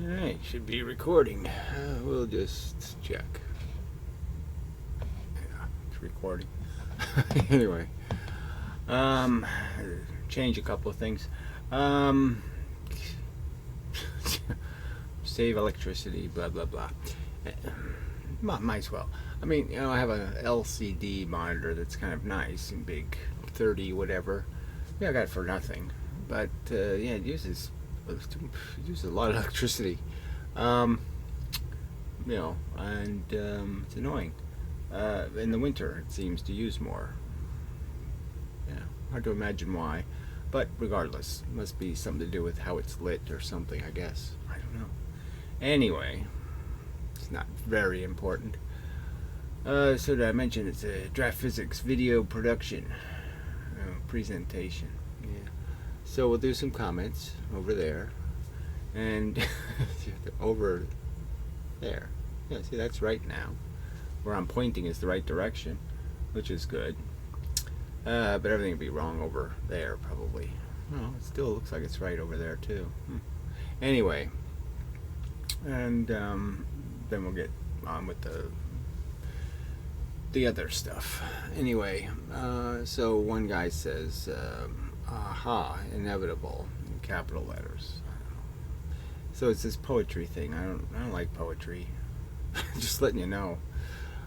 Alright, should be recording. We'll just check. Yeah, it's recording. Anyway, um, change a couple of things. Save electricity, blah blah blah. Might as well. I mean, I have a LCD monitor that's kind of nice and big, 30 whatever. Yeah, I got it for nothing, but yeah, it uses a lot of electricity. Um, and it's annoying. In the winter, it seems to use more. Yeah, hard to imagine why, but regardless, must be something to do with how it's lit or something, I guess. I don't know. Anyway, it's not very important. So did I mention it's a draft physics video production presentation? Yeah. So we'll do some comments over there, and over there. Yeah, see, that's right now. Where I'm pointing is the right direction, which is good. But everything would be wrong over there, probably. No, it still looks like it's right over there too. Anyway, and then we'll get on with the other stuff. Anyway, so one guy says, "Aha, inevitable," in capital letters. So it's this poetry thing. I don't like poetry. Just letting you know.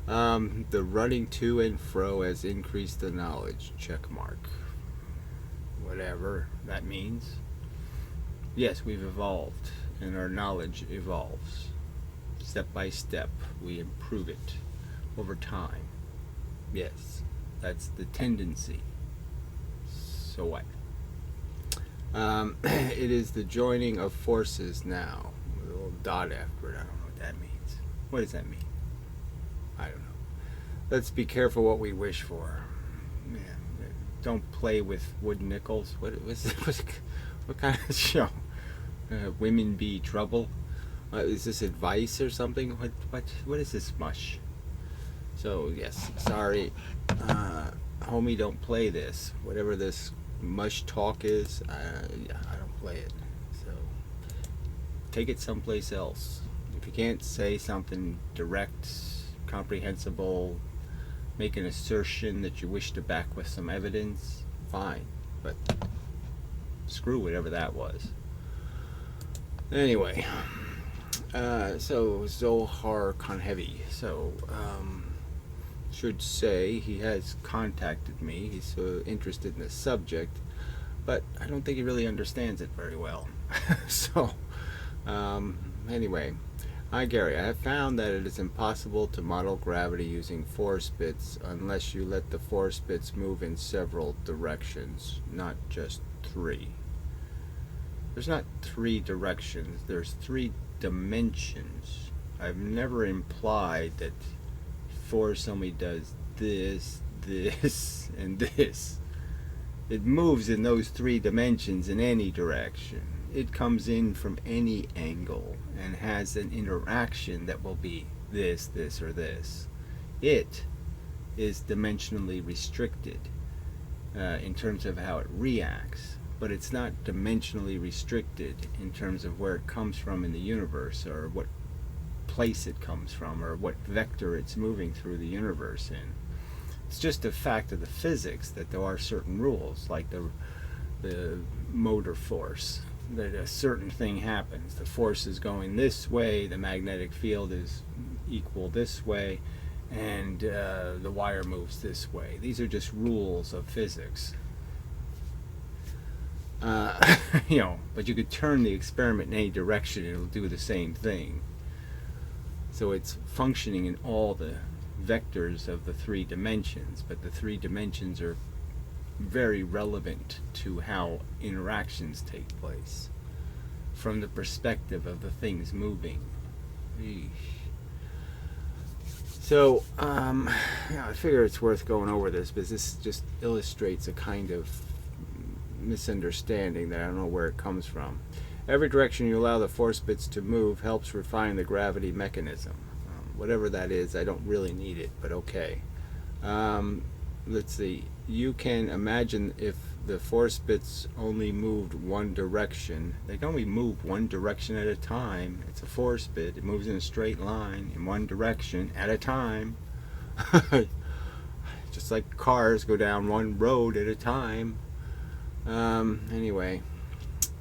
The running to and fro has increased the knowledge. Check mark. Whatever that means. Yes, we've evolved, and our knowledge evolves. Step by step, we improve it over time. Yes, that's the tendency. So what? It is the joining of forces now. With a little dot after it. I don't know what that means. What does that mean? I don't know. Let's be careful what we wish for. Yeah, don't play with wood nickels. What kind of show? Women be trouble? Is this advice or something? What is this mush? So yes, sorry, homie, don't play this. Whatever this mush talk is, yeah, I don't play it. So take it someplace else. If you can't say something direct, comprehensible, make an assertion that you wish to back with some evidence, fine. But screw whatever that was. Anyway, so Zohar Konhevi. So should say he has contacted me. He's interested in the subject, but I don't think he really understands it very well. So anyway, hi Gary, I have found that it is impossible to model gravity using force bits unless you let the force bits move in several directions, not just three. There's not three directions, there's three dimensions. I've never implied that force only does this, this, and this. It moves in those three dimensions in any direction. It comes in from any angle and has an interaction that will be this, this, or this. It is dimensionally restricted in terms of how it reacts, but it's not dimensionally restricted in terms of where it comes from in the universe, or what place it comes from, or what vector it's moving through the universe in. It's just a fact of the physics that there are certain rules, like the motor force, that a certain thing happens. The force is going this way, the magnetic field is equal this way, and the wire moves this way. These are just rules of physics. But you could turn the experiment in any direction and it'll do the same thing. So it's functioning in all the vectors of the three dimensions, but the three dimensions are very relevant to how interactions take place from the perspective of the things moving. Eesh. So I figure it's worth going over this, because this just illustrates a kind of misunderstanding that I don't know where it comes from. Every direction you allow the force bits to move helps refine the gravity mechanism. Whatever that is, I don't really need it, but okay. Let's see. You can imagine if the force bits only moved one direction. They can only move one direction at a time. It's a force bit. It moves in a straight line in one direction at a time. Just like cars go down one road at a time. Anyway,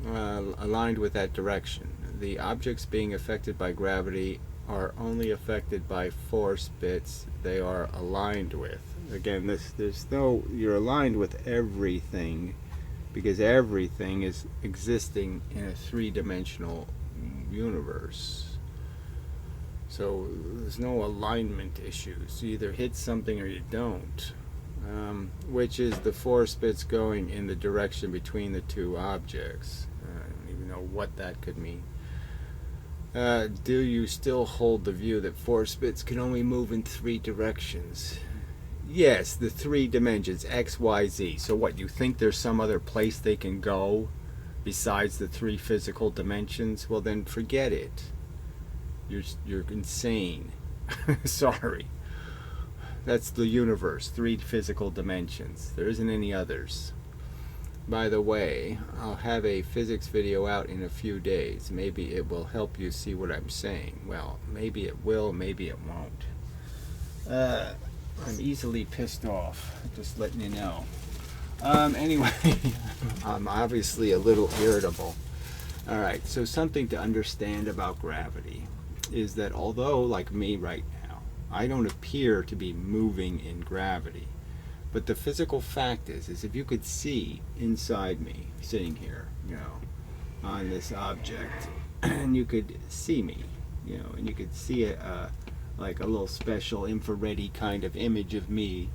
aligned with that direction. The objects being affected by gravity are only affected by force bits they are aligned with. Again, you're aligned with everything, because everything is existing in a three-dimensional universe. So there's no alignment issues. You either hit something or you don't. Which is the force bits going in the direction between the two objects. I don't even know what that could mean. Do you still hold the view that force bits can only move in three directions? Yes, the three dimensions, X, Y, Z. So what, you think there's some other place they can go besides the three physical dimensions? Well, then forget it. You're insane. Sorry. That's the universe, three physical dimensions. There isn't any others. By the way, I'll have a physics video out in a few days. Maybe it will help you see what I'm saying. Well, maybe it will, maybe it won't. I'm easily pissed off, just letting you know. Anyway, I'm obviously a little irritable. Alright, so something to understand about gravity is that although, like me right now, I don't appear to be moving in gravity, but the physical fact is if you could see inside me, sitting here, on this object, and you could see me, and you could see like a little special infrared kind of image of me,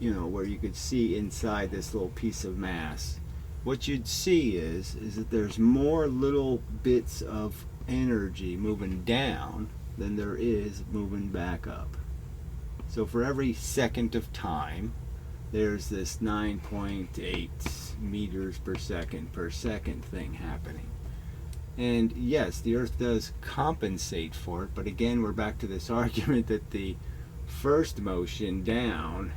where you could see inside this little piece of mass. What you'd see is that there's more little bits of energy moving down than there is moving back up. So for every second of time, there's this 9.8 meters per second thing happening. And yes, the Earth does compensate for it, but again, we're back to this argument that the first motion down,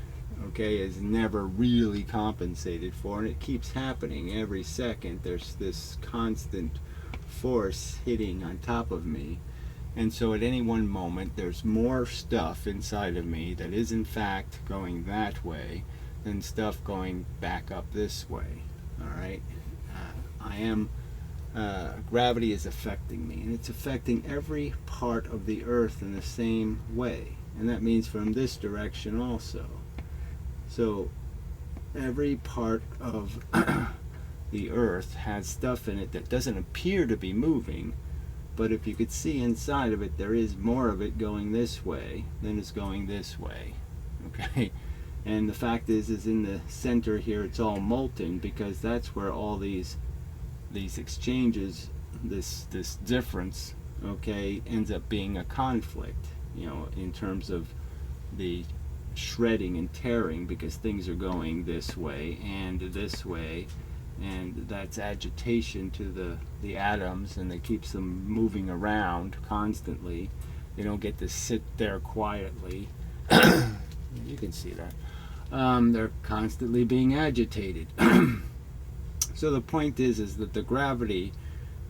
is never really compensated for, and it keeps happening every second. There's this constant force hitting on top of me, and so at any one moment there's more stuff inside of me that is in fact going that way than stuff going back up this way. Alright, gravity is affecting me, and it's affecting every part of the Earth in the same way, and that means from this direction also. So every part of the Earth has stuff in it that doesn't appear to be moving, but if you could see inside of it, there is more of it going this way than is going this way. Okay, and the fact is in the center here, it's all molten, because that's where all these exchanges, this difference, ends up being a conflict, in terms of the shredding and tearing, because things are going this way, and that's agitation to the atoms, and it keeps them moving around constantly. They don't get to sit there quietly. You can see that. They're constantly being agitated. So the point is that the gravity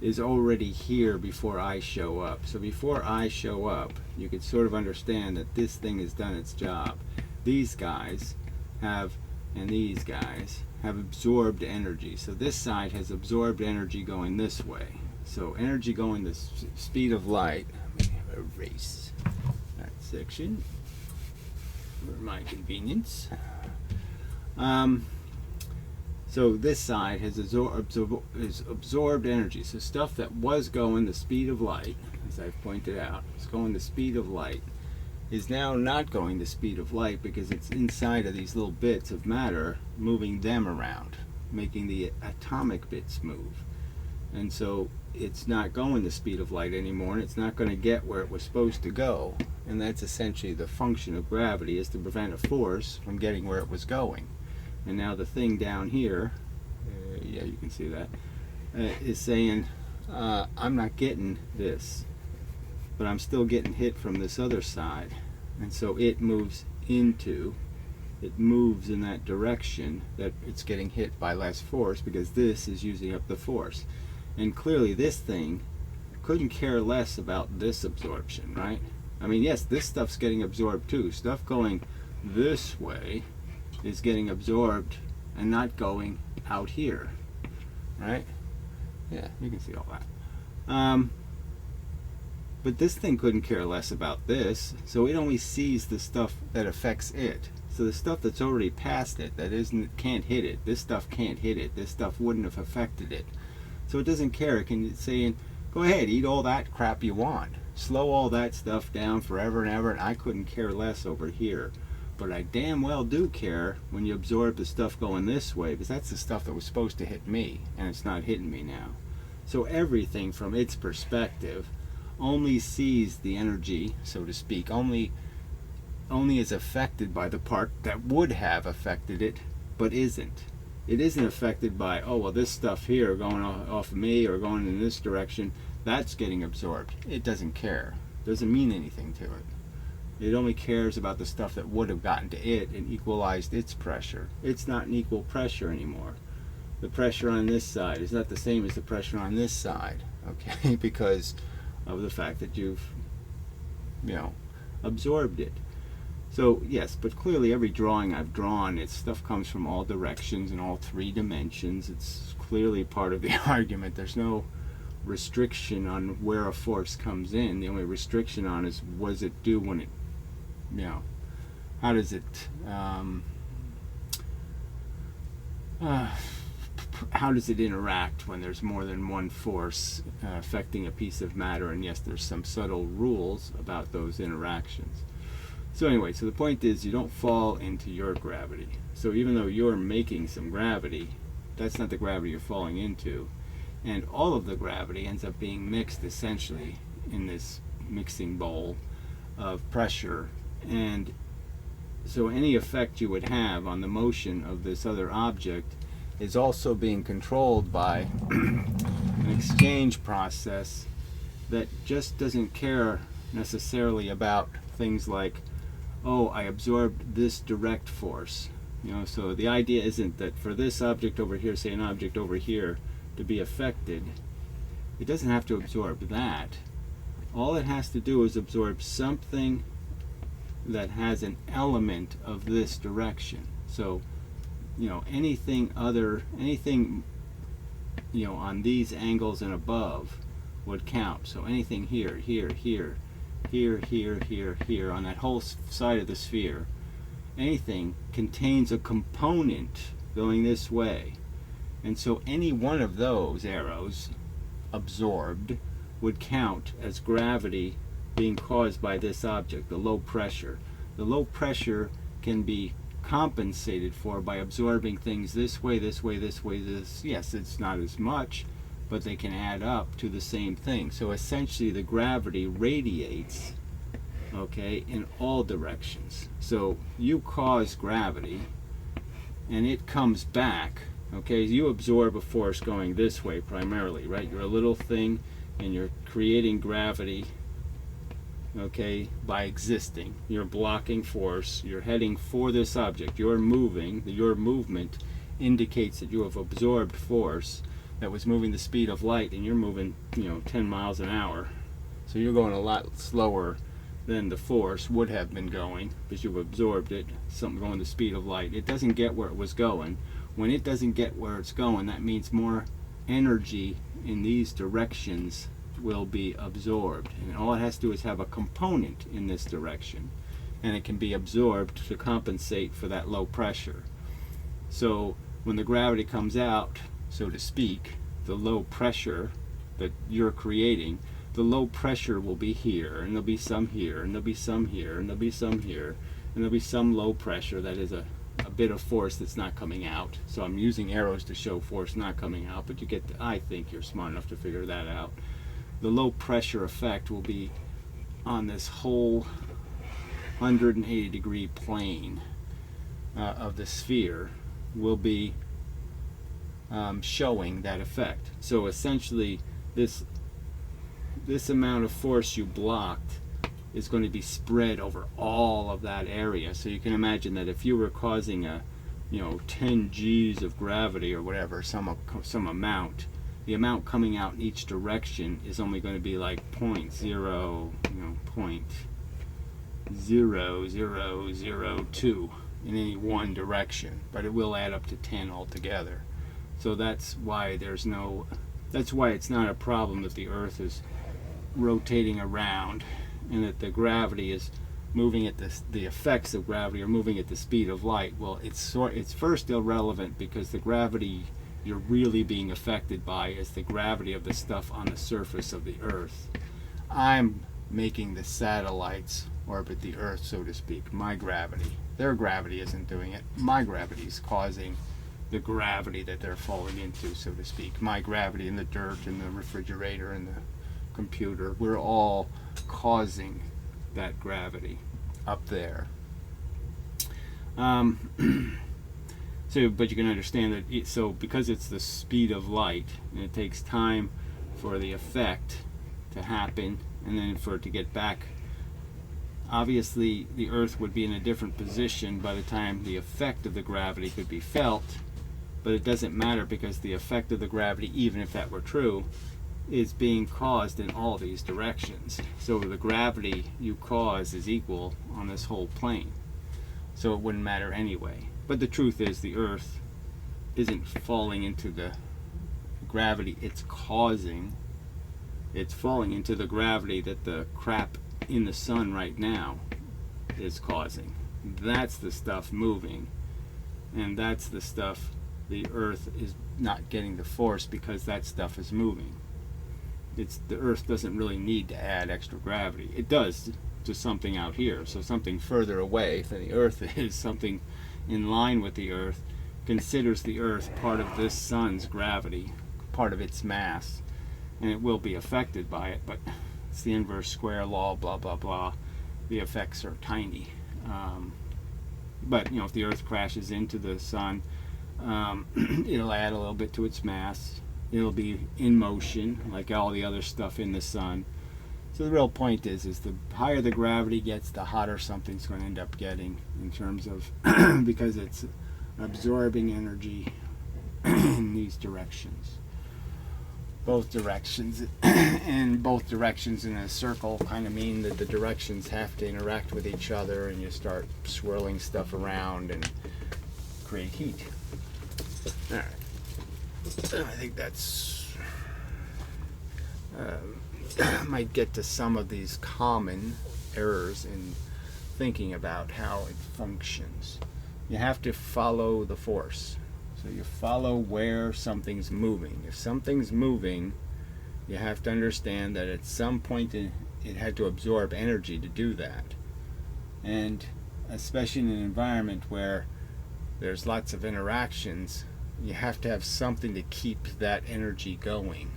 is already here before I show up. So before I show up, you could sort of understand that this thing has done its job. These guys and these guys have absorbed energy. So this side has absorbed energy going this way. So energy going the speed of light. Let me erase that section for my convenience. So this side has absorbed energy. So stuff that was going the speed of light, as I've pointed out, is going the speed of light, is now not going the speed of light, because it's inside of these little bits of matter, moving them around, making the atomic bits move. And so it's not going the speed of light anymore, and it's not going to get where it was supposed to go. And that's essentially the function of gravity, is to prevent a force from getting where it was going. And now the thing down here, yeah, you can see that, is saying, I'm not getting this, but I'm still getting hit from this other side. And so it moves into it moves in that direction, that it's getting hit by less force because this is using up the force. And clearly this thing couldn't care less about this absorption, right? I mean, yes, this stuff's getting absorbed too. Stuff going this way is getting absorbed and not going out here, right? Yeah, you can see all that. But this thing couldn't care less about this, so it only sees the stuff that affects it. So the stuff that's already past it, that can't hit it, this stuff can't hit it, this stuff wouldn't have affected it. So it doesn't care. It can say, go ahead, eat all that crap you want. Slow all that stuff down forever and ever, and I couldn't care less over here. But I damn well do care when you absorb the stuff going this way, because that's the stuff that was supposed to hit me, and it's not hitting me now. So everything from its perspective only sees the energy, so to speak, only is affected by the part that would have affected it, but isn't. It isn't affected by, oh, well, this stuff here going off of me or going in this direction, that's getting absorbed. It doesn't care. It doesn't mean anything to it. It only cares about the stuff that would have gotten to it and equalized its pressure. It's not an equal pressure anymore. The pressure on this side is not the same as the pressure on this side, okay, because of the fact that you've, absorbed it. So yes, but clearly every drawing I've drawn, its stuff comes from all directions and all three dimensions. It's clearly part of the argument. There's no restriction on where a force comes in. The only restriction on is, what does it do when it, how does it, how does it interact when there's more than one force affecting a piece of matter? And yes, there's some subtle rules about those interactions. So anyway, so the point is, you don't fall into your gravity. So even though you're making some gravity, that's not the gravity you're falling into. And all of the gravity ends up being mixed essentially in this mixing bowl of pressure. And so any effect you would have on the motion of this other object is also being controlled by an exchange process that just doesn't care necessarily about things like, oh, I absorbed this direct force. So the idea isn't that for this object over here, say an object over here, to be affected, it doesn't have to absorb that. All it has to do is absorb something that has an element of this direction. So, anything on these angles and above would count. So anything here, here, here, here, here, here, here, on that whole side of the sphere, anything contains a component going this way. And so any one of those arrows absorbed would count as gravity being caused by this object, the low pressure. The low pressure can be compensated for by absorbing things this way, this way, this way, this. Yes, it's not as much, but they can add up to the same thing. So essentially the gravity radiates, okay, in all directions. So you cause gravity and it comes back, okay? You absorb a force going this way primarily, right? You're a little thing and you're creating gravity, okay, by existing. You're blocking force, you're heading for this object, you're moving. Your movement indicates that you have absorbed force that was moving the speed of light, and you're moving 10 miles an hour, so you're going a lot slower than the force would have been going because you've absorbed it. Something going the speed of light, it doesn't get where it was going. When it doesn't get where it's going, that means more energy in these directions will be absorbed, and all it has to do is have a component in this direction, and it can be absorbed to compensate for that low pressure. So when the gravity comes out, so to speak, the low pressure that you're creating, the low pressure will be here, and there'll be some here, and there'll be some here, and there'll be some here, and there'll be some low pressure that is a bit of force that's not coming out. So I'm using arrows to show force not coming out, but I think you're smart enough to figure that out. The low pressure effect will be on this whole 180 degree plane of the sphere, will be showing that effect. So essentially this amount of force you blocked is going to be spread over all of that area. So you can imagine that if you were causing a 10 G's of gravity or whatever, some amount, the amount coming out in each direction is only going to be like 0.0002 in any one direction, but it will add up to 10 altogether. So that's why it's not a problem that the Earth is rotating around and that the gravity is moving at the effects of gravity are moving at the speed of light. Well, it's first irrelevant because the gravity you're really being affected by is the gravity of the stuff on the surface of the Earth. I'm making the satellites orbit the Earth, so to speak. My gravity. Their gravity isn't doing it. My gravity is causing the gravity that they're falling into, so to speak. My gravity in the dirt, in the refrigerator, in the computer. We're all causing that gravity up there. But you can understand that because it's the speed of light, and it takes time for the effect to happen, and then for it to get back. Obviously, the Earth would be in a different position by the time the effect of the gravity could be felt, but it doesn't matter because the effect of the gravity, even if that were true, is being caused in all these directions. So the gravity you cause is equal on this whole plane. So it wouldn't matter anyway. But the truth is the Earth isn't falling into the gravity it's causing. It's falling into the gravity that the crap in the sun right now is causing. That's the stuff moving. And that's the stuff the Earth is not getting the force because that stuff is moving. The Earth doesn't really need to add extra gravity. It does to something out here. So something further away than the Earth is, something in line with the Earth, considers the Earth part of this sun's gravity, part of its mass, and it will be affected by it, but it's the inverse square law, blah, blah, blah. The effects are tiny. But, if the Earth crashes into the sun, it'll add a little bit to its mass. It'll be in motion, like all the other stuff in the sun. So the real point is the higher the gravity gets, the hotter something's going to end up getting in terms of, because it's absorbing energy in these directions. Both directions, and both directions in a circle kind of mean that the directions have to interact with each other, and you start swirling stuff around and create heat. All right. I think that's might get to some of these common errors in thinking about how it functions. You have to follow the force. So you follow where something's moving. If something's moving, you have to understand that at some point it had to absorb energy to do that. And especially in an environment where there's lots of interactions, you have to have something to keep that energy going.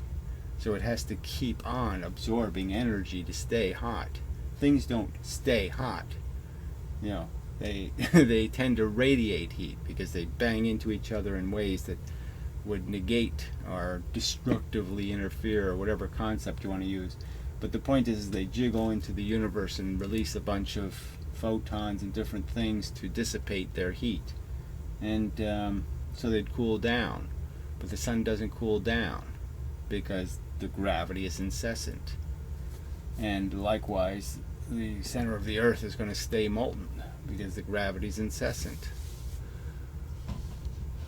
So it has to keep on absorbing energy to stay hot. Things don't stay hot. They tend to radiate heat because they bang into each other in ways that would negate or destructively interfere, or whatever concept you want to use. But the point is they jiggle into the universe and release a bunch of photons and different things to dissipate their heat. And so they'd cool down. But the sun doesn't cool down because the gravity is incessant. And likewise, the center of the Earth is going to stay molten because the gravity is incessant.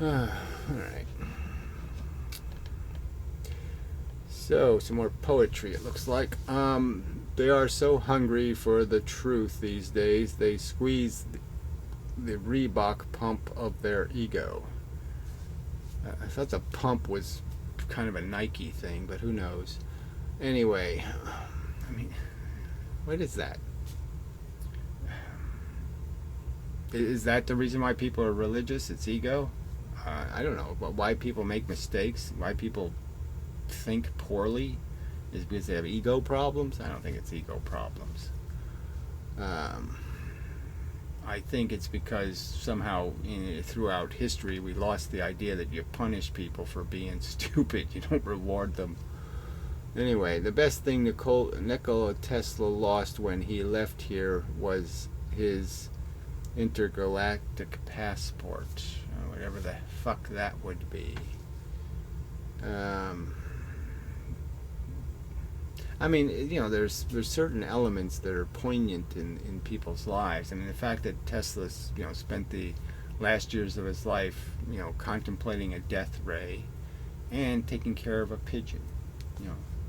Alright. So, some more poetry, it looks like. They are so hungry for the truth these days, they squeeze the Reebok pump of their ego. I thought the pump was kind of a Nike thing, but who knows. Anyway, what is that? Is that the reason why people are religious? It's ego? I don't know. Why people make mistakes? Why people think poorly? Is because they have ego problems? I don't think it's ego problems. I think it's because somehow throughout history we lost the idea that you punish people for being stupid. You don't reward them Anyway, the best thing Nikola Tesla lost when he left here was his intergalactic passport, whatever the fuck that would be. I mean, there's certain elements that are poignant in people's lives. I mean, the fact that Tesla, spent the last years of his life, contemplating a death ray and taking care of a pigeon.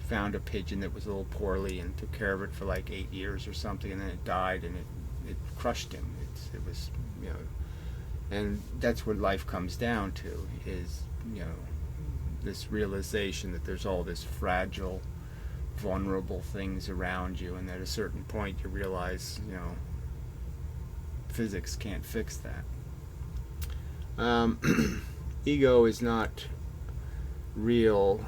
Found a pigeon that was a little poorly and took care of it for like 8 years or something, and then it died, and it crushed him. It was, and that's what life comes down to, is, this realization that there's all this fragile, vulnerable things around you, and at a certain point you realize, physics can't fix that. Ego is not real.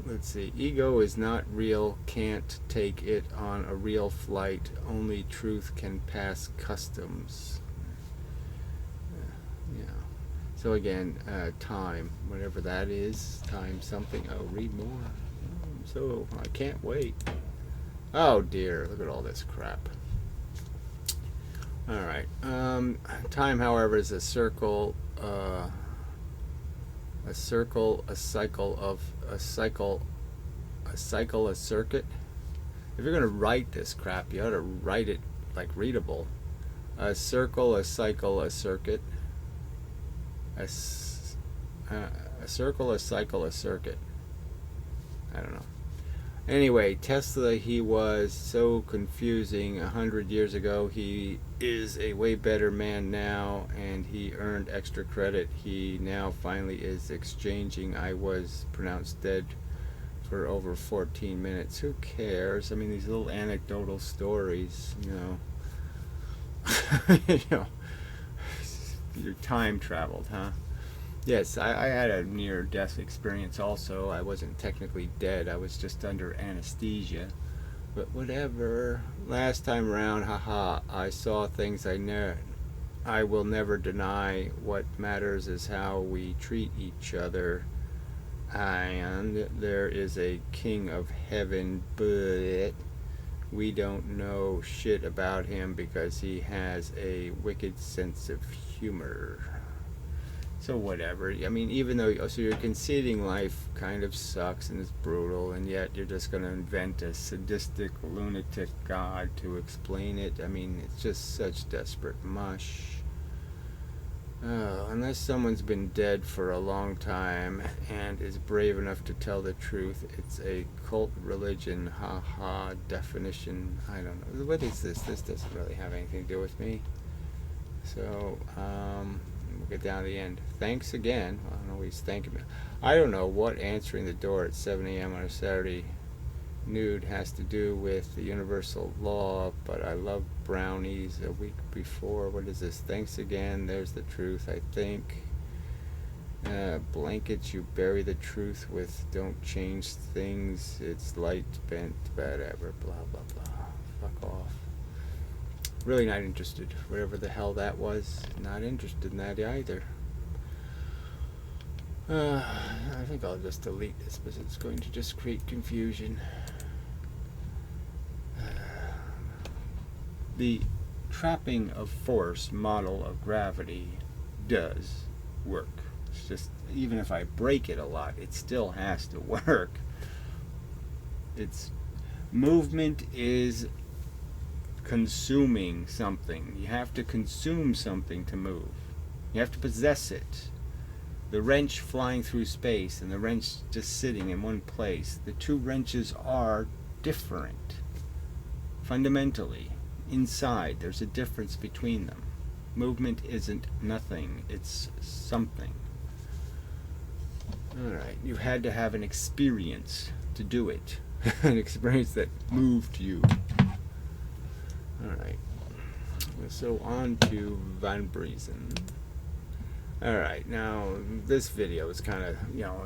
Let's see. Ego is not real, can't take it on a real flight. Only truth can pass customs. So again, time, whatever that is, time something. Oh, read more. So I can't wait. Oh dear, look at all this crap. All right. Time, however, is a circle. A circle, a cycle, a circuit. If you're gonna write this crap, you ought to write it like readable. A circle, a cycle, a circuit. A circle, a cycle, a circuit. I don't know. Anyway, Tesla, he was so confusing 100 years ago. He is a way better man now, and he earned extra credit. He now finally is exchanging. I was pronounced dead for over 14 minutes. Who cares? I mean, these little anecdotal stories, Your time traveled, huh? Yes, I had a near-death experience also. I wasn't technically dead. I was just under anesthesia. But whatever. Last time around, haha, I saw things I will never deny. What matters is how we treat each other. And there is a king of heaven, but we don't know shit about him because he has a wicked sense of humor. So whatever. I mean, even though, so you're conceding life kind of sucks and is brutal, and yet you're just going to invent a sadistic, lunatic god to explain it. I mean, it's just such desperate mush. Unless someone's been dead for a long time and is brave enough to tell the truth, it's a cult religion. Ha definition. I don't know. What is this? This doesn't really have anything to do with me. So, we'll get down to the end. Thanks again. I don't always thank him. I don't know what answering the door at 7 a.m. on a Saturday nude has to do with the universal law, but I love brownies a week before. What is this? Thanks again. There's the truth, I think. Blankets you bury the truth with don't change things. It's light bent, whatever, blah, blah, blah. Fuck off. Really not interested. Whatever the hell that was, not interested in that either. I think I'll just delete this because it's going to just create confusion. The trapping of force model of gravity does work. It's just, even if I break it a lot, it still has to work. It's movement is consuming something. You have to consume something to move. You have to possess it. The wrench flying through space and the wrench just sitting in one place. The two wrenches are different. Fundamentally, inside, there's a difference between them. Movement isn't nothing. It's something. Alright, you had to have an experience to do it. An experience that moved you. Alright, so on to Van Biezen. Alright, now this video is kind of,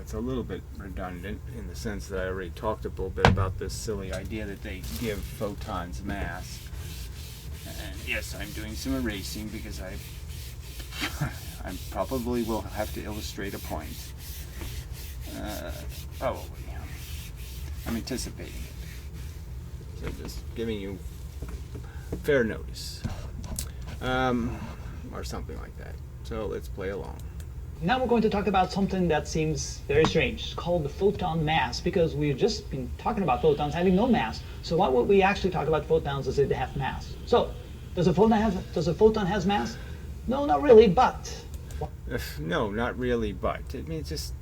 it's a little bit redundant in the sense that I already talked a little bit about this silly idea that they give photons mass. And yes, I'm doing some erasing because I probably will have to illustrate a point. Probably. I'm anticipating it. So just giving you fair notice. Or something like that. So let's play along. Now we're going to talk about something that seems very strange. It's called the photon mass, because we've just been talking about photons having no mass. So why would we actually talk about photons as if they have mass? So, does a photon has mass? No, not really, but... No, not really, but. I mean, just,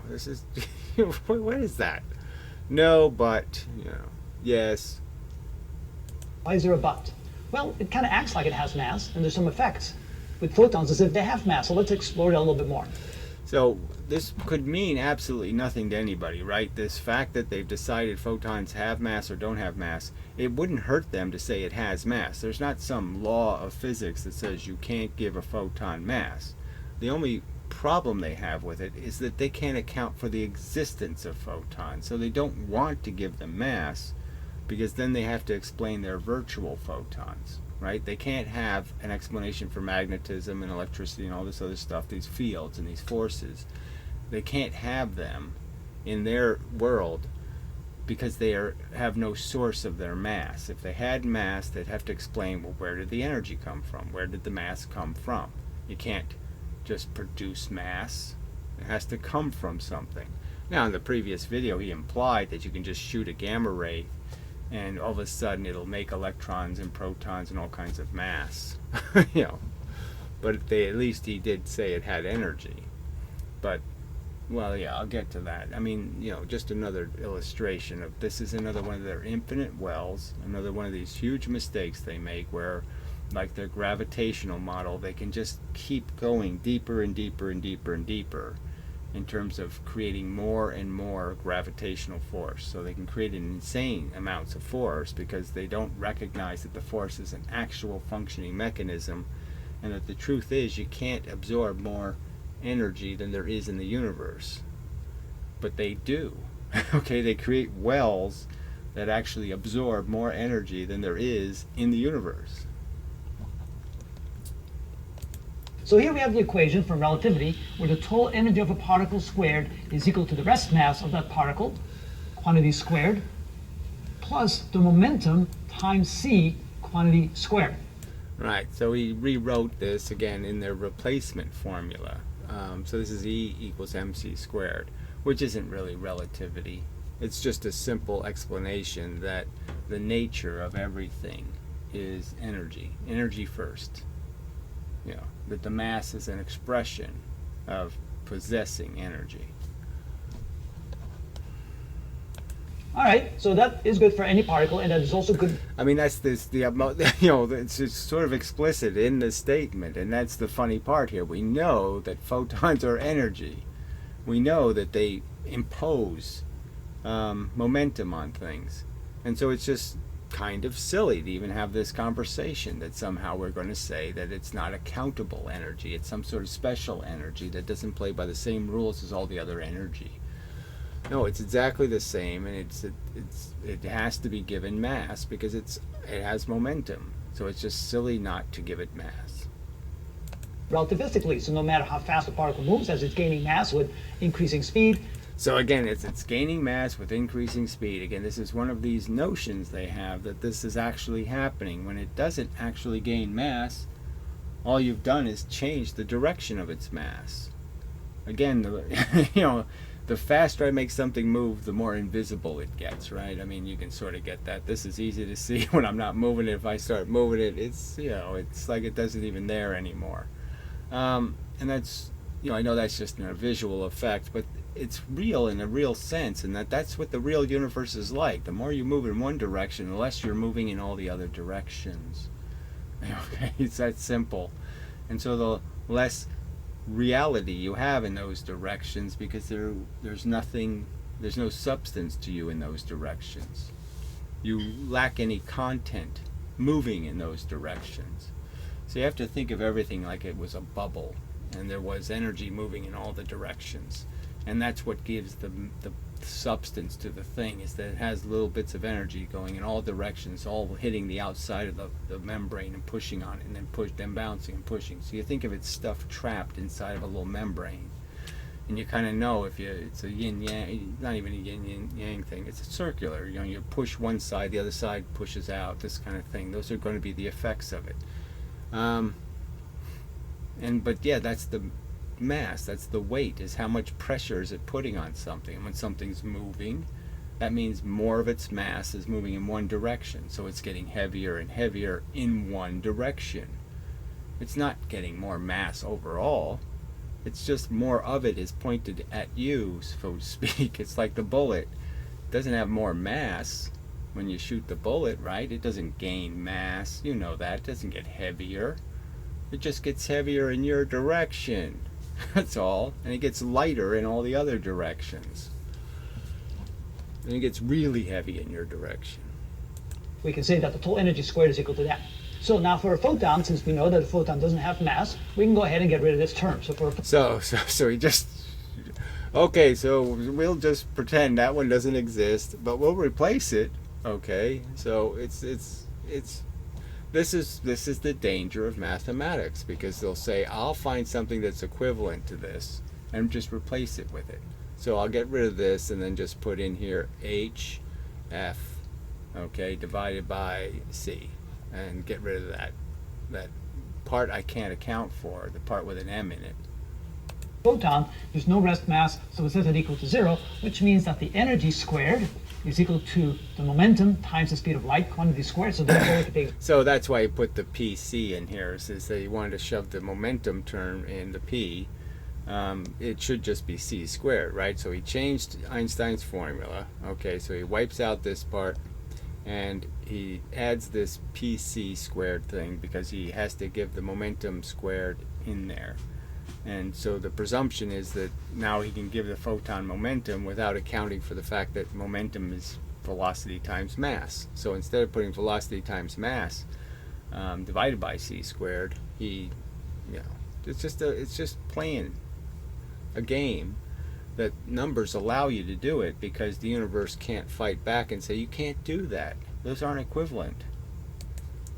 this is, what is that? No, but, yes. Why is there a but? Well, it kind of acts like it has mass, and there's some effects with photons as if they have mass. So let's explore that a little bit more. So this could mean absolutely nothing to anybody, right? This fact that they've decided photons have mass or don't have mass, it wouldn't hurt them to say it has mass. There's not some law of physics that says you can't give a photon mass. The only problem they have with it is that they can't account for the existence of photons. So they don't want to give them mass, because then they have to explain their virtual photons, right? They can't have an explanation for magnetism and electricity and all this other stuff, these fields and these forces. They can't have them in their world because they have no source of their mass. If they had mass, they'd have to explain, well, where did the energy come from? Where did the mass come from? You can't just produce mass. It has to come from something. Now, in the previous video, he implied that you can just shoot a gamma ray and all of a sudden it'll make electrons and protons and all kinds of mass. But at least he did say it had energy. But, well, yeah, I'll get to that. I mean, just another illustration of this is another one of their infinite wells, another one of these huge mistakes they make where, like their gravitational model, they can just keep going deeper and deeper and deeper and deeper in terms of creating more and more gravitational force. So they can create insane amounts of force because they don't recognize that the force is an actual functioning mechanism, and that the truth is you can't absorb more energy than there is in the universe. But they do. Okay, they create wells that actually absorb more energy than there is in the universe. So here we have the equation for relativity, where the total energy of a particle squared is equal to the rest mass of that particle, quantity squared, plus the momentum times c, quantity squared. Right, so he rewrote this again in their replacement formula. So this is E equals mc squared, which isn't really relativity. It's just a simple explanation that the nature of everything is energy. Energy first. That the mass is an expression of possessing energy. All right, so that is good for any particle, and that is also good. I mean, that's it's sort of explicit in the statement, and that's the funny part here. We know that photons are energy. We know that they impose momentum on things, and so it's just kind of silly to even have this conversation that somehow we're going to say that it's not accountable energy. It's some sort of special energy that doesn't play by the same rules as all the other energy. No, it's exactly the same, and it has to be given mass because it has momentum. So it's just silly not to give it mass. Relativistically, so no matter how fast a particle moves, as it's gaining mass with increasing speed. So again, it's gaining mass with increasing speed. Again, this is one of these notions they have that this is actually happening. When it doesn't actually gain mass, all you've done is change the direction of its mass. Again, the faster I make something move, the more invisible it gets, right? I mean, you can sort of get that. This is easy to see when I'm not moving it. If I start moving it, it's like it doesn't even there anymore. And that's, I know that's just a visual effect, but it's real in a real sense, and that's what the real universe is like. The more you move in one direction, the less you're moving in all the other directions. Okay, it's that simple. And so the less reality you have in those directions, because there's no substance to you in those directions. You lack any content moving in those directions. So you have to think of everything like it was a bubble, and there was energy moving in all the directions. And that's what gives the substance to the thing, is that it has little bits of energy going in all directions, all hitting the outside of the membrane and pushing on it, and then bouncing and pushing. So you think of it stuff trapped inside of a little membrane. And you kind of know if it's a yin yang, not even a yin yang thing. It's a circular. You know, you push one side, the other side pushes out. This kind of thing. Those are going to be the effects of it. But yeah, that's the mass. That's the weight. Is how much pressure is it putting on something. And when something's moving, that means more of its mass is moving in one direction. So it's getting heavier and heavier in one direction. It's not getting more mass overall. It's just more of it is pointed at you, so to speak. It's like the bullet. It doesn't have more mass when you shoot the bullet, right? It doesn't gain mass. You know that. It doesn't get heavier. It just gets heavier in your direction. That's all. And it gets lighter in all the other directions. And it gets really heavy in your direction. We can say that the total energy squared is equal to that. So now for a photon, since we know that a photon doesn't have mass, we can go ahead and get rid of this term. So he just, okay, so we'll just pretend that one doesn't exist, but we'll replace it. Okay, so this is the danger of mathematics, because they'll say, I'll find something that's equivalent to this and just replace it with it. So I'll get rid of this and then just put in here HF, okay, divided by C. And get rid of that part I can't account for, the part with an M in it. Photon, there's no rest mass, so it says it equal to 0, which means that the energy squared is equal to the momentum times the speed of light, quantity squared. So therefore, we can take. So that's why you put the PC in here, is that you wanted to shove the momentum term in the P. It should just be C squared, right? So he changed Einstein's formula. Okay, so he wipes out this part, and he adds this PC squared thing because he has to give the momentum squared in there. And so the presumption is that now he can give the photon momentum without accounting for the fact that momentum is velocity times mass. So instead of putting velocity times mass divided by C squared, it's just playing a game that numbers allow you to do it, because the universe can't fight back and say you can't do that. Those aren't equivalent.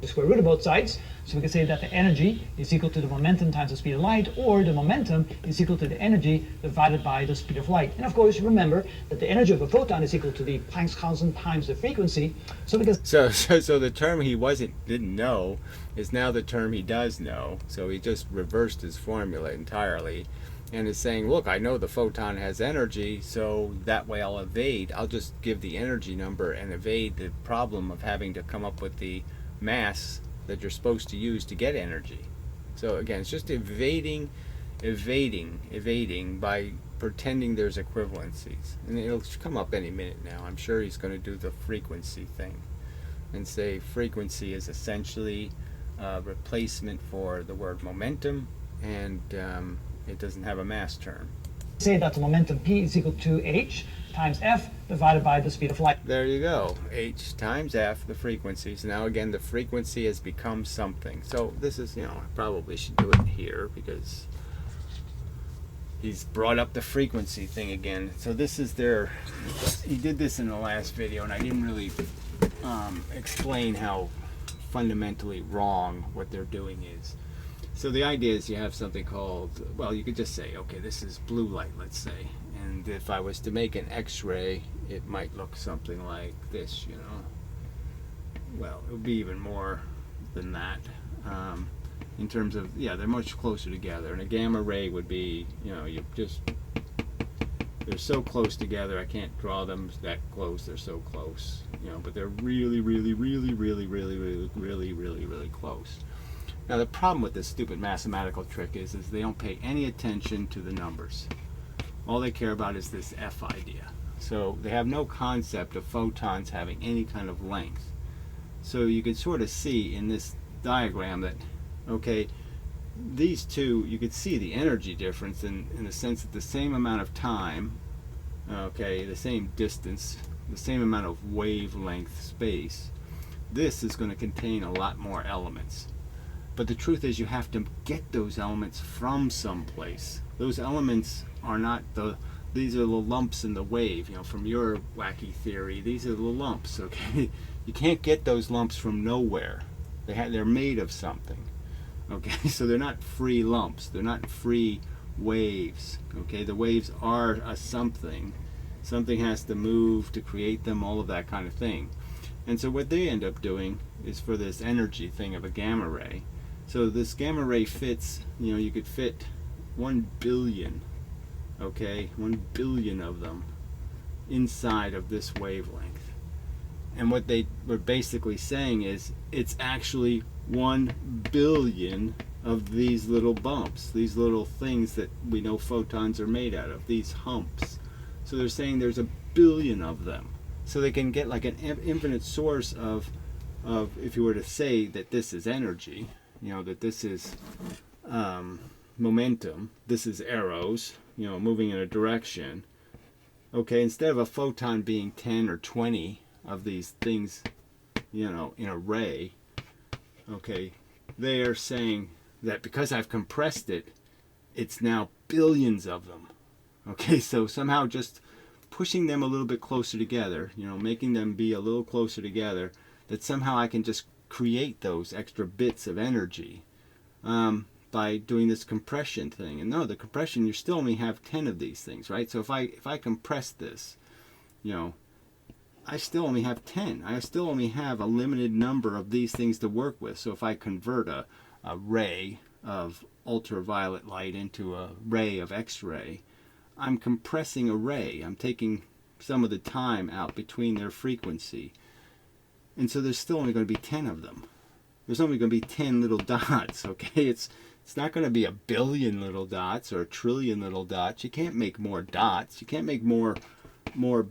The square root of both sides, so we can say that the energy is equal to the momentum times the speed of light, or the momentum is equal to the energy divided by the speed of light. And of course, remember that the energy of a photon is equal to the Planck's constant times the frequency. So the term he didn't know is now the term he does know. So he just reversed his formula entirely, and is saying, look, I know the photon has energy, so that way I'll just give the energy number and evade the problem of having to come up with the mass that you're supposed to use to get energy. So again, it's just evading by pretending there's equivalencies. And it'll come up any minute now. I'm sure he's going to do the frequency thing and say frequency is essentially a replacement for the word momentum, and it doesn't have a mass term. Say that the momentum P is equal to h times f divided by the speed of light. There you go. H times f, the frequency. So now again, the frequency has become something. So this is, I probably should do it here because he's brought up the frequency thing again. So this is he did this in the last video, and I didn't really explain how fundamentally wrong what they're doing is. So the idea is you have something called, well, you could just say, okay, this is blue light, let's say. And if I was to make an X-ray, it might look something like this, Well, it would be even more than that. In terms of, they're much closer together. And a gamma ray would be, they're so close together, I can't draw them that close, they're so close. But they're really, really, really, really, really, really, really, really, really close. Now the problem with this stupid mathematical trick is they don't pay any attention to the numbers. All they care about is this F idea. So they have no concept of photons having any kind of length. So you can sort of see in this diagram that, okay, these two, you could see the energy difference in the sense that the same amount of time, okay, the same distance, the same amount of wavelength space, this is going to contain a lot more elements. But the truth is you have to get those elements from someplace. Those elements are not these are the lumps in the wave, from your wacky theory. These are the lumps, okay? You can't get those lumps from nowhere. They're made of something, okay? So they're not free lumps. They're not free waves. Okay, the waves are a something. Something has to move to create them, all of that kind of thing. And so what they end up doing is for this energy thing of a gamma ray. So this gamma ray fits, you could fit 1 billion, okay, 1 billion of them inside of this wavelength. And what they were basically saying is it's actually 1 billion of these little bumps, these little things that we know photons are made out of, these humps. So they're saying there's 1 billion of them. So they can get like an infinite source of if you were to say that this is energy, that this is momentum, this is arrows, moving in a direction. Okay, instead of a photon being 10 or 20 of these things, in a ray, okay, they are saying that because I've compressed it, it's now billions of them. Okay, so somehow just pushing them a little bit closer together, making them be a little closer together, that somehow I can just create those extra bits of energy by doing this compression thing. And no, the compression, you still only have 10 of these things, right? So if I compress this, I still only have 10. I still only have a limited number of these things to work with. So if I convert a ray of ultraviolet light into a ray of X-ray, I'm compressing a ray. I'm taking some of the time out between their frequency. And so there's still only going to be 10 of them. There's only going to be 10 little dots, okay? It's not going to be 1 billion little dots or 1 trillion little dots. You can't make more dots. You can't make more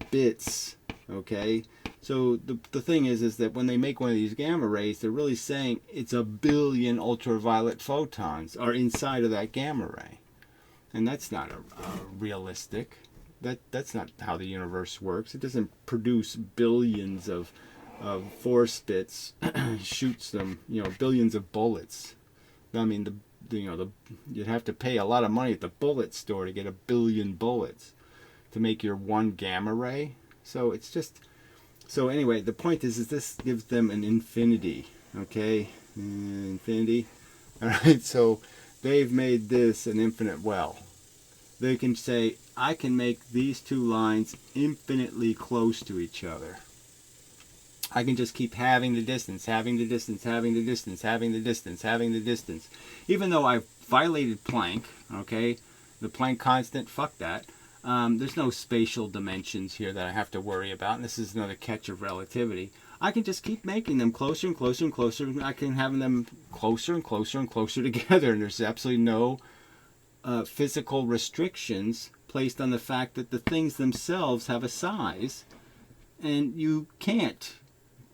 bits, okay? So the thing is that when they make one of these gamma rays, they're really saying it's 1 billion ultraviolet photons are inside of that gamma ray. And that's not realistic. That's not how the universe works. It doesn't produce billions of force bits, shoots them, billions of bullets. I mean, you'd have to pay a lot of money at the bullet store to get 1 billion bullets to make your one gamma ray. So it's just, so anyway, the point is this gives them an infinity, okay? Infinity. All right, so they've made this an infinite well. They can say, I can make these two lines infinitely close to each other. I can just keep having the distance, having the distance, having the distance, having the distance, having the distance. Even though I've violated Planck, okay, the Planck constant, fuck that. There's no spatial dimensions here that I have to worry about, and this is another catch of relativity. I can just keep making them closer and closer and closer. I can have them closer and closer and closer together, and there's absolutely no physical restrictions placed on the fact that the things themselves have a size, and you can't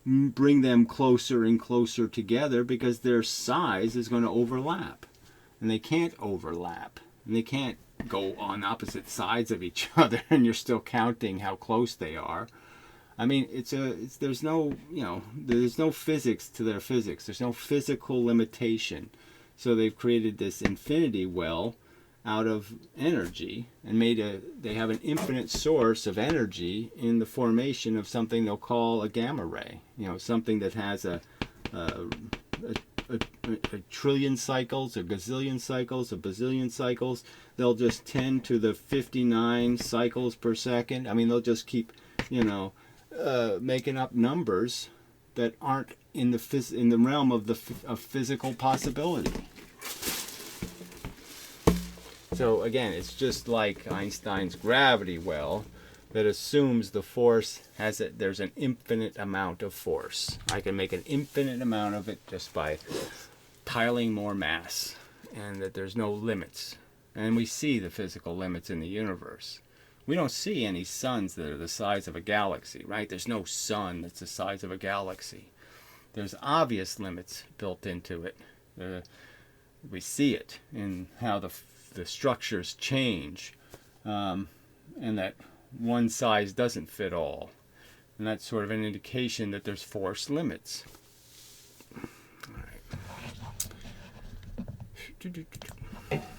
bring them closer and closer together because their size is going to overlap, and they can't overlap, and they can't go on opposite sides of each other and you're still counting how close they are. I mean, there's no physics to their physics. There's no physical limitation. So they've created this infinity well out of energy and they have an infinite source of energy in the formation of something they'll call a gamma ray. Something that has a trillion cycles, a gazillion cycles, a bazillion cycles. They'll just 10 to the 59 cycles per second. I mean, they'll just keep, making up numbers that aren't in the realm of physical possibility. So again, it's just like Einstein's gravity well that assumes the force there's an infinite amount of force. I can make an infinite amount of it just by piling more mass, and that there's no limits. And we see the physical limits in the universe. We don't see any suns that are the size of a galaxy, right? There's no sun that's the size of a galaxy. There's obvious limits built into it. We see it in how the structures change, and that one size doesn't fit all. And that's sort of an indication that there's force limits. All right.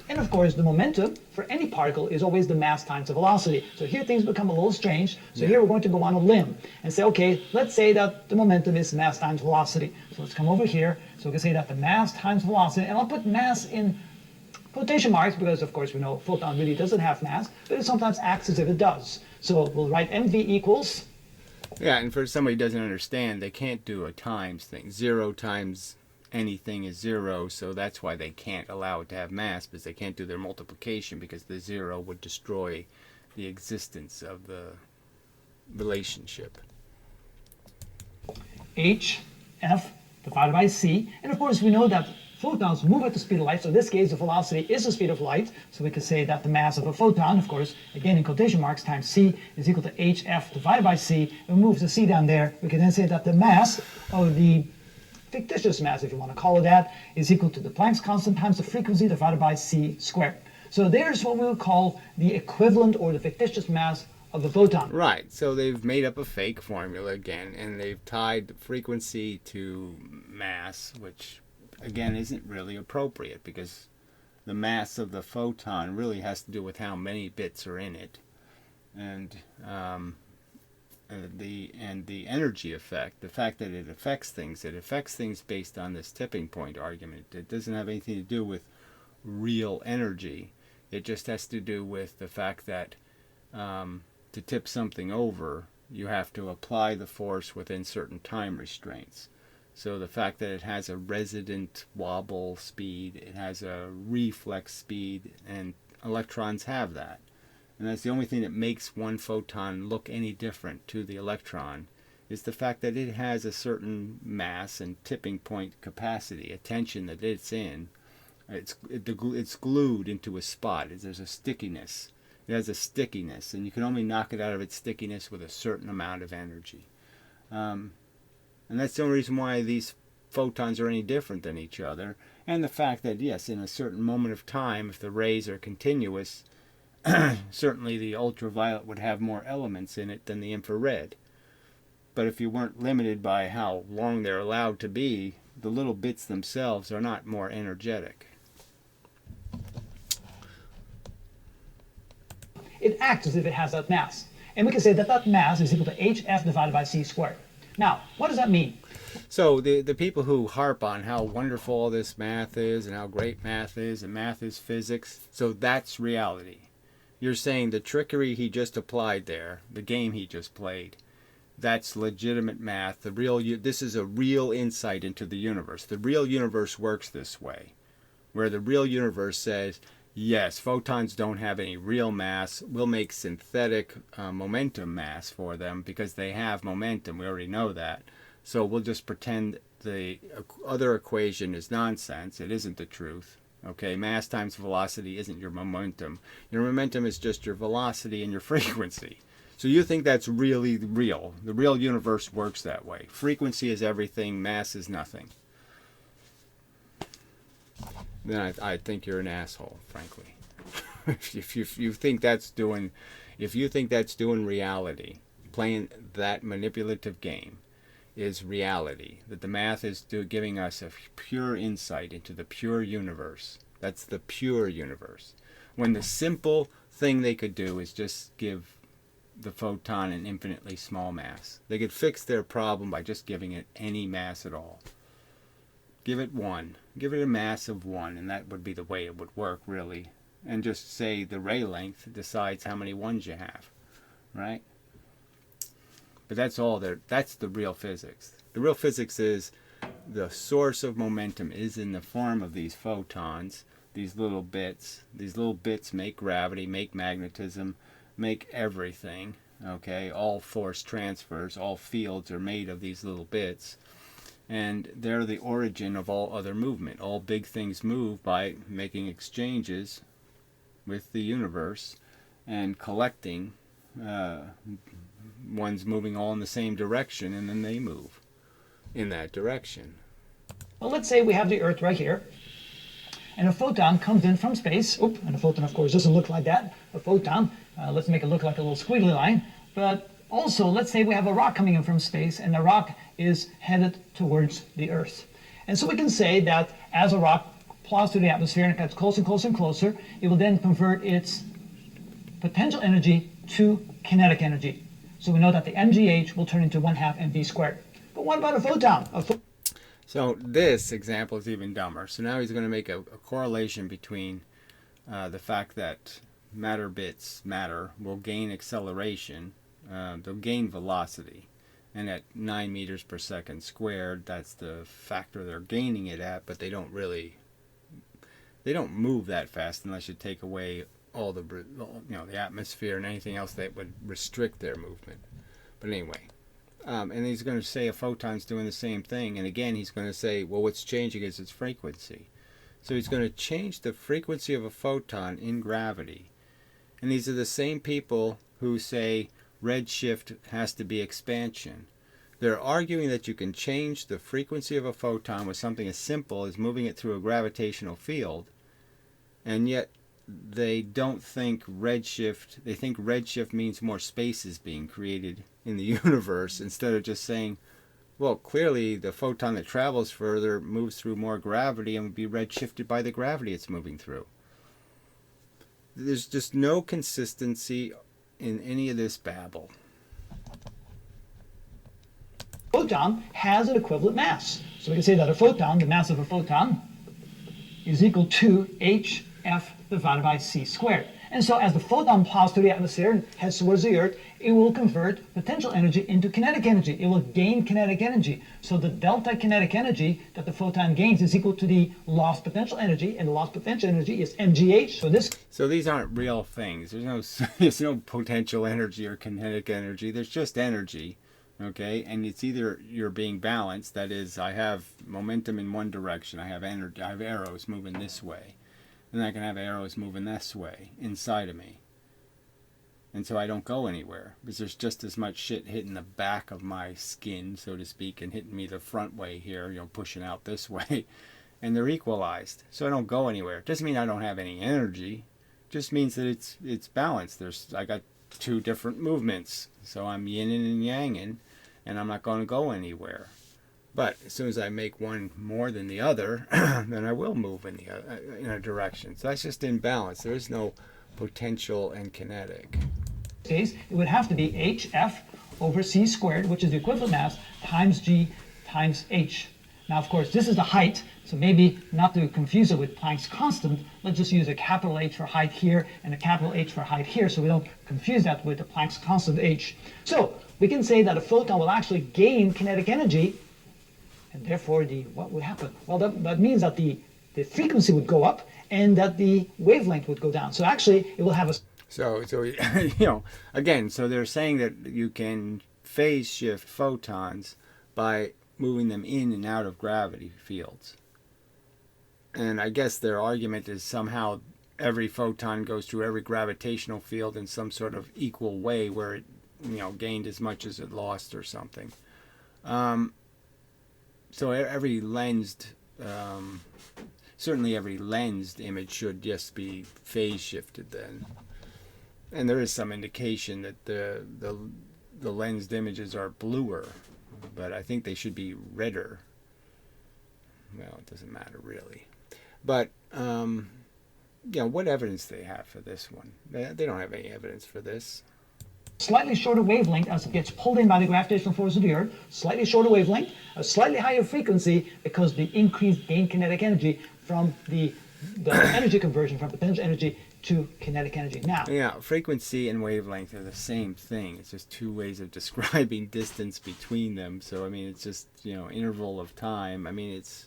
And of course, the momentum for any particle is always the mass times the velocity. So here things become a little strange. So here we're going to go on a limb and say, okay, let's say that the momentum is mass times velocity. So let's come over here. So we can say that the mass times velocity, and I'll put mass in quotation marks because, of course, we know photon really doesn't have mass, but it sometimes acts as if it does. So we'll write mv equals. Yeah, and for somebody who doesn't understand, they can't do a times thing. 0 times anything is 0, so that's why they can't allow it to have mass, because they can't do their multiplication, because the 0 would destroy the existence of the relationship. hf divided by c, and of course we know that photons move at the speed of light, so in this case the velocity is the speed of light, so we can say that the mass of a photon, of course, again in quotation marks, times c is equal to hf divided by c, and move the c down there. We can then say that the mass, or the fictitious mass if you want to call it that, is equal to the Planck's constant times the frequency divided by c squared. So there's what we would call the equivalent or the fictitious mass of a photon. Right, so they've made up a fake formula again, and they've tied frequency to mass, which again isn't really appropriate, because the mass of the photon really has to do with how many bits are in it, and the energy effect, the fact that it affects things based on this tipping point argument. It doesn't have anything to do with real energy. It just has to do with the fact that to tip something over, you have to apply the force within certain time restraints. So the fact that it has a resident wobble speed, it has a reflex speed, and electrons have that. And that's the only thing that makes one photon look any different to the electron, is the fact that it has a certain mass and tipping point capacity, a tension that it's in. It's glued into a spot. There's a stickiness. It has a stickiness, and you can only knock it out of its stickiness with a certain amount of energy. And that's the only reason why these photons are any different than each other. And the fact that, yes, in a certain moment of time, if the rays are continuous, certainly the ultraviolet would have more elements in it than the infrared. But if you weren't limited by how long they're allowed to be, the little bits themselves are not more energetic. It acts as if it has that mass. And we can say that that mass is equal to hf divided by c squared. Now, what does that mean? So the people who harp on how wonderful all this math is and how great math is and math is physics, so that's reality. You're saying the trickery he just applied there, the game he just played, that's legitimate math. This is a real insight into the universe. The real universe works this way, where the real universe says, yes, photons don't have any real mass. We'll make synthetic momentum mass for them because they have momentum. We already know that. So we'll just pretend the other equation is nonsense. It isn't the truth. Okay, mass times velocity isn't your momentum. Your momentum is just your velocity and your frequency. So you think that's really real. The real universe works that way. Frequency is everything. Mass is nothing. Then I think you're an asshole, frankly. if you think that's doing reality, playing that manipulative game is reality. That the math is giving us a pure insight into the pure universe. That's the pure universe. When the simple thing they could do is just give the photon an infinitely small mass. They could fix their problem by just giving it any mass at all. Give it 1. Give it a mass of 1, and that would be the way it would work, really. And just say the ray length decides how many 1s you have, right? But that's all there. That's the real physics. The real physics is the source of momentum is in the form of these photons, these little bits. These little bits make gravity, make magnetism, make everything, okay? All force transfers, all fields are made of these little bits. And they're the origin of all other movement. All big things move by making exchanges with the universe and collecting ones moving all in the same direction, and then they move in that direction. Well, let's say we have the Earth right here, and a photon comes in from space. And a photon, of course, doesn't look like that. A photon, let's make it look like a little squiggly line. But also, let's say we have a rock coming in from space, and the rock is headed towards the Earth. And so we can say that as a rock plows through the atmosphere and it gets closer and closer and closer, it will then convert its potential energy to kinetic energy. So we know that the mgh will turn into 1/2 mv squared. But what about a photon? So this example is even dumber. So now he's going to make a correlation between the fact that matter bits will gain acceleration, they'll gain velocity. And at 9 meters per second squared, that's the factor they're gaining it at, but they don't move that fast unless you take away all the atmosphere and anything else that would restrict their movement. But anyway, and he's going to say a photon's doing the same thing, and again he's going to say, well, what's changing is its frequency. So he's going to change the frequency of a photon in gravity. And these are the same people who say redshift has to be expansion. They're arguing that you can change the frequency of a photon with something as simple as moving it through a gravitational field, and yet they don't think redshift, they think redshift means more space is being created in the universe, instead of just saying, well, clearly the photon that travels further moves through more gravity and would be redshifted by the gravity it's moving through. There's just no consistency in any of this babble. Photon has an equivalent mass. So we can say that a photon, the mass of a photon, is equal to hf divided by c squared. And so as the photon plows through the atmosphere and heads towards the Earth, it will convert potential energy into kinetic energy. It will gain kinetic energy. So the delta kinetic energy that the photon gains is equal to the lost potential energy, and the lost potential energy is mgh. So these aren't real things. There's no potential energy or kinetic energy. There's just energy. Okay, and it's either you're being balanced, that is, I have momentum in one direction, I have energy, I have arrows moving this way, and I can have arrows moving this way inside of me, and so I don't go anywhere because there's just as much shit hitting the back of my skin, so to speak, and hitting me the front way here, pushing out this way, and they're equalized, so I don't go anywhere. It doesn't mean I don't have any energy, it just means that it's balanced. I got two different movements, so I'm yin-ing and yang-ing, and I'm not going to go anywhere. But as soon as I make one more than the other, then I will move in a direction. So that's just imbalance. There is no potential and kinetic. In this case, it would have to be hf over c squared, which is the equivalent mass, times g times h. Now, of course, this is the height, so maybe not to confuse it with Planck's constant, let's just use a capital H for height here and a capital H for height here, so we don't confuse that with the Planck's constant h. So we can say that a photon will actually gain kinetic energy, and therefore what would happen? Well, that means that the frequency would go up and that the wavelength would go down. So actually, it will have a... So again, so they're saying that you can phase shift photons by moving them in and out of gravity fields. And I guess their argument is somehow every photon goes through every gravitational field in some sort of equal way where it gained as much as it lost or something. So every lensed, certainly every lensed image should just be phase shifted then. And there is some indication that the lensed images are bluer, but I think they should be redder. Well, it doesn't matter really. But, what evidence do they have for this one? They don't have any evidence for this. Slightly shorter wavelength as it gets pulled in by the gravitational force of the Earth, slightly shorter wavelength, a slightly higher frequency because the increased gain kinetic energy from the energy conversion from potential energy to kinetic energy. Now, yeah, frequency and wavelength are the same thing. It's just two ways of describing distance between them. So, it's just, interval of time. It's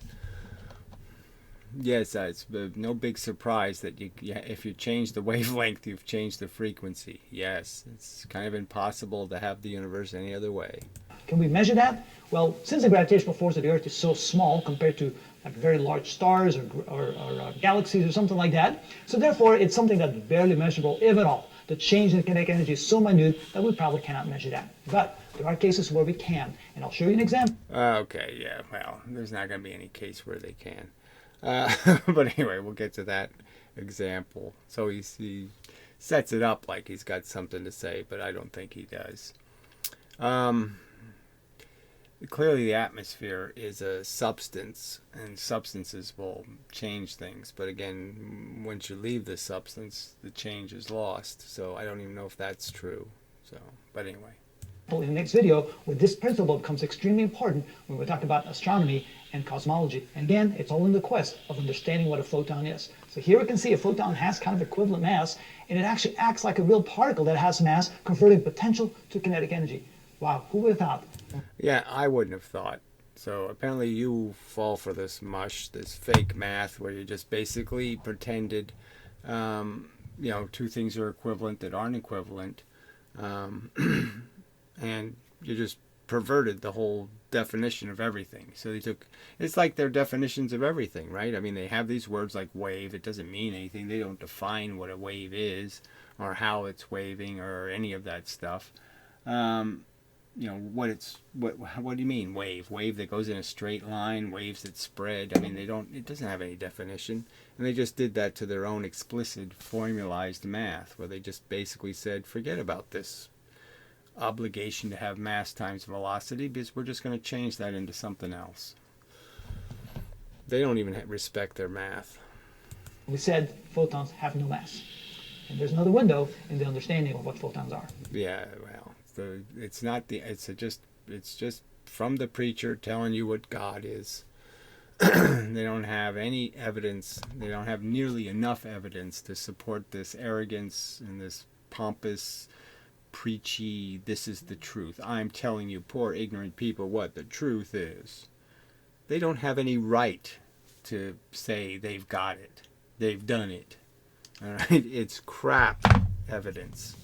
no big surprise that if you change the wavelength, you've changed the frequency. Yes, it's kind of impossible to have the universe any other way. Can we measure that? Well, since the gravitational force of the Earth is so small compared to very large stars or galaxies or something like that, so therefore it's something that's barely measurable, if at all. The change in kinetic energy is so minute that we probably cannot measure that. But there are cases where we can, and I'll show you an example. Okay, yeah, well, there's not going to be any case where they can. But anyway, we'll get to that example. So he sets it up like he's got something to say, but I don't think he does. Clearly the atmosphere is a substance, and substances will change things. But again, once you leave the substance, the change is lost. So I don't even know if that's true. But anyway. in the next video where this principle becomes extremely important when we're talking about astronomy and cosmology. And again, it's all in the quest of understanding what a photon is. So here we can see a photon has kind of equivalent mass, and it actually acts like a real particle that has mass, converting potential to kinetic energy. Wow, who would have thought? Yeah, I wouldn't have thought. So apparently you fall for this mush, this fake math, where you just basically pretended, two things are equivalent that aren't equivalent, and you just perverted the whole definition of everything. So it's like their definitions of everything, right? I mean, they have these words like wave. It doesn't mean anything. They don't define what a wave is or how it's waving or any of that stuff. What do you mean wave? Wave that goes in a straight line, waves that spread. I mean, it doesn't have any definition. And they just did that to their own explicit formalized math, where they just basically said, forget about this obligation to have mass times velocity, because we're just going to change that into something else. They don't even respect their math. We said photons have no mass. And there's another window in the understanding of what photons are. Yeah, well, it's just from the preacher telling you what God is. They don't have any evidence. They don't have nearly enough evidence to support this arrogance and this pompous, preachy, this is the truth. I'm telling you, poor ignorant people, what the truth is. They don't have any right to say they've got it. They've done it. All right? It's crap evidence.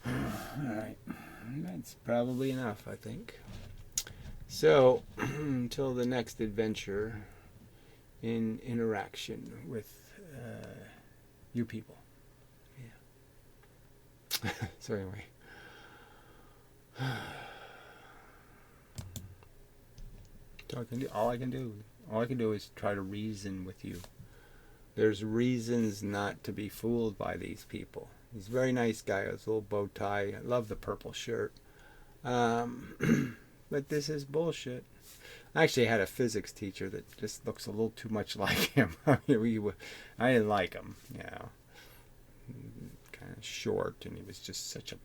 All right. That's probably enough, I think. So, until the next adventure in interaction with you people. Yeah. So anyway. So all I can do is try to reason with you. There's reasons not to be fooled by these people. He's a very nice guy with his little bow tie. I love the purple shirt. But this is bullshit. I actually had a physics teacher that just looks a little too much like him. I didn't like him, kind of short, and he was just such a...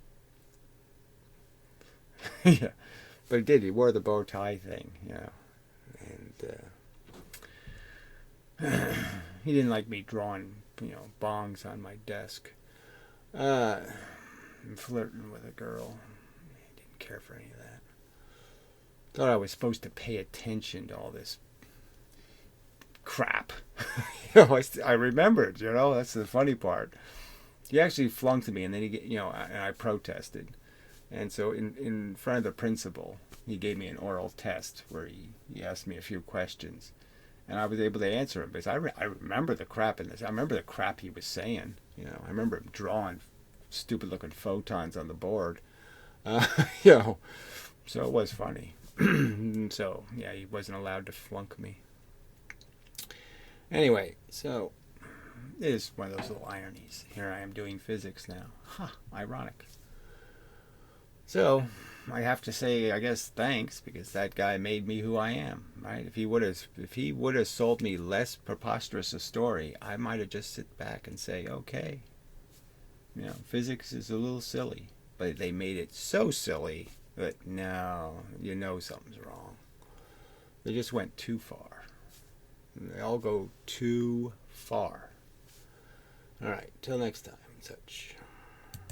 yeah. But he did. He wore the bow tie thing, and he didn't like me drawing, bongs on my desk. And flirting with a girl. He didn't care for any of that. Thought I was supposed to pay attention to all this crap. I remembered, that's the funny part. He actually flunked me, and then and I protested. And so in front of the principal, he gave me an oral test where he asked me a few questions. And I was able to answer him, because I remember the crap in this. I remember the crap he was saying. I remember him drawing stupid-looking photons on the board. So it was funny. So, yeah, he wasn't allowed to flunk me. Anyway, so it is one of those little ironies. Here I am doing physics now. Ironic. So, I have to say, I guess, thanks, because that guy made me who I am, right? If he would have sold me less preposterous a story, I might have just sit back and say, okay, physics is a little silly. But they made it so silly that no, something's wrong. They just went too far. And they all go too far. All right, till next time, such.